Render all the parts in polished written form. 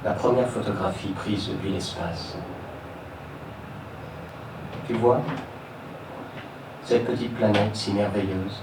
La première photographie prise depuis l'espace. Tu vois, cette petite planète si merveilleuse,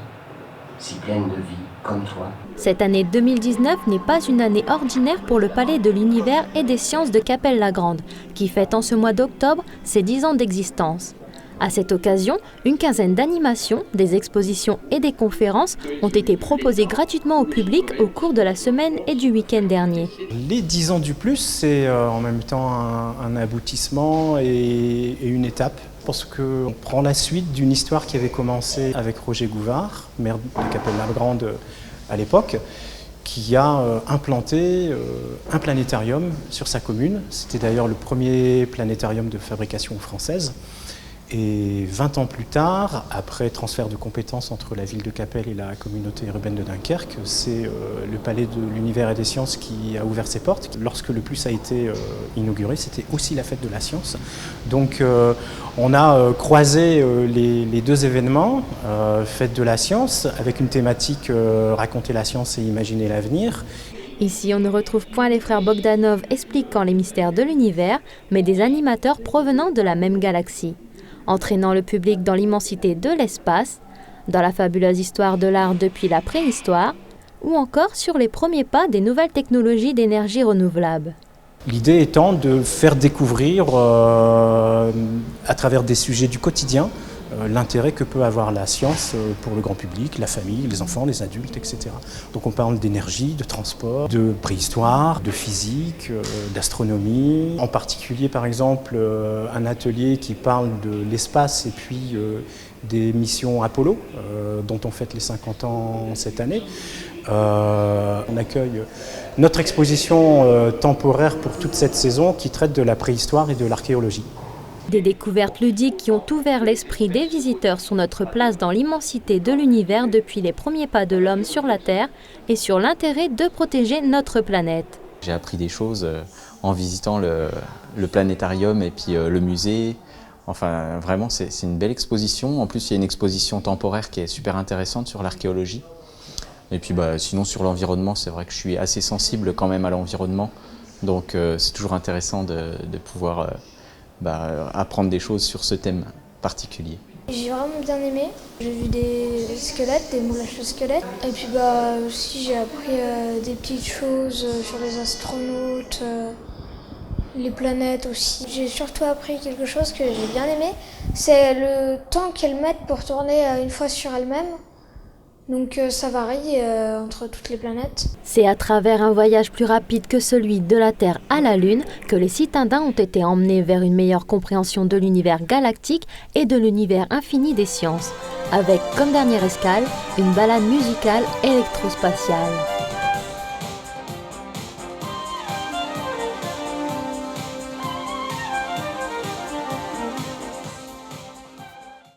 si pleine de vie, comme toi. Cette année 2019 n'est pas une année ordinaire pour le Palais de l'Univers et des Sciences de Cappelle-la-Grande, qui fête en ce mois d'octobre ses 10 ans d'existence. À cette occasion, une quinzaine d'animations, des expositions et des conférences ont été proposées gratuitement au public au cours de la semaine et du week-end dernier. Les 10 ans du plus, c'est en même temps un aboutissement et une étape. Parce qu'on prend la suite d'une histoire qui avait commencé avec Roger Gouvard, maire de Cappelle-la-Grande à l'époque, qui a implanté un planétarium sur sa commune. C'était d'ailleurs le premier planétarium de fabrication française. Et 20 ans plus tard, après transfert de compétences entre la ville de Cappelle et la communauté urbaine de Dunkerque, c'est le Palais de l'Univers et des Sciences qui a ouvert ses portes. Lorsque le plus a été inauguré, c'était aussi la fête de la science. Donc on a croisé les deux événements, fête de la science, avec une thématique raconter la science et imaginer l'avenir. Ici, on ne retrouve point les frères Bogdanov expliquant les mystères de l'univers, mais des animateurs provenant de la même galaxie, entraînant le public dans l'immensité de l'espace, dans la fabuleuse histoire de l'art depuis la préhistoire, ou encore sur les premiers pas des nouvelles technologies d'énergie renouvelable. L'idée étant de faire découvrir, à travers des sujets du quotidien, l'intérêt que peut avoir la science pour le grand public, la famille, les enfants, les adultes, etc. Donc on parle d'énergie, de transport, de préhistoire, de physique, d'astronomie. En particulier, par exemple, un atelier qui parle de l'espace et puis des missions Apollo, dont on fête les 50 ans cette année. On accueille notre exposition temporaire pour toute cette saison qui traite de la préhistoire et de l'archéologie. Des découvertes ludiques qui ont ouvert l'esprit des visiteurs sur notre place dans l'immensité de l'univers depuis les premiers pas de l'homme sur la Terre et sur l'intérêt de protéger notre planète. J'ai appris des choses en visitant le planétarium et puis le musée. Enfin, vraiment, c'est une belle exposition. En plus, il y a une exposition temporaire qui est super intéressante sur l'archéologie. Et puis, sinon, sur l'environnement, c'est vrai que je suis assez sensible quand même à l'environnement. Donc, c'est toujours intéressant de pouvoir apprendre des choses sur ce thème particulier. J'ai vraiment bien aimé. J'ai vu des squelettes, des moulages de squelettes. Et puis aussi j'ai appris des petites choses sur les astronautes, les planètes aussi. J'ai surtout appris quelque chose que j'ai bien aimé. C'est le temps qu'elles mettent pour tourner une fois sur elles-mêmes. Donc ça varie entre toutes les planètes. C'est à travers un voyage plus rapide que celui de la Terre à la Lune que les citadins ont été emmenés vers une meilleure compréhension de l'univers galactique et de l'univers infini des sciences, avec comme dernière escale une balade musicale électrospatiale.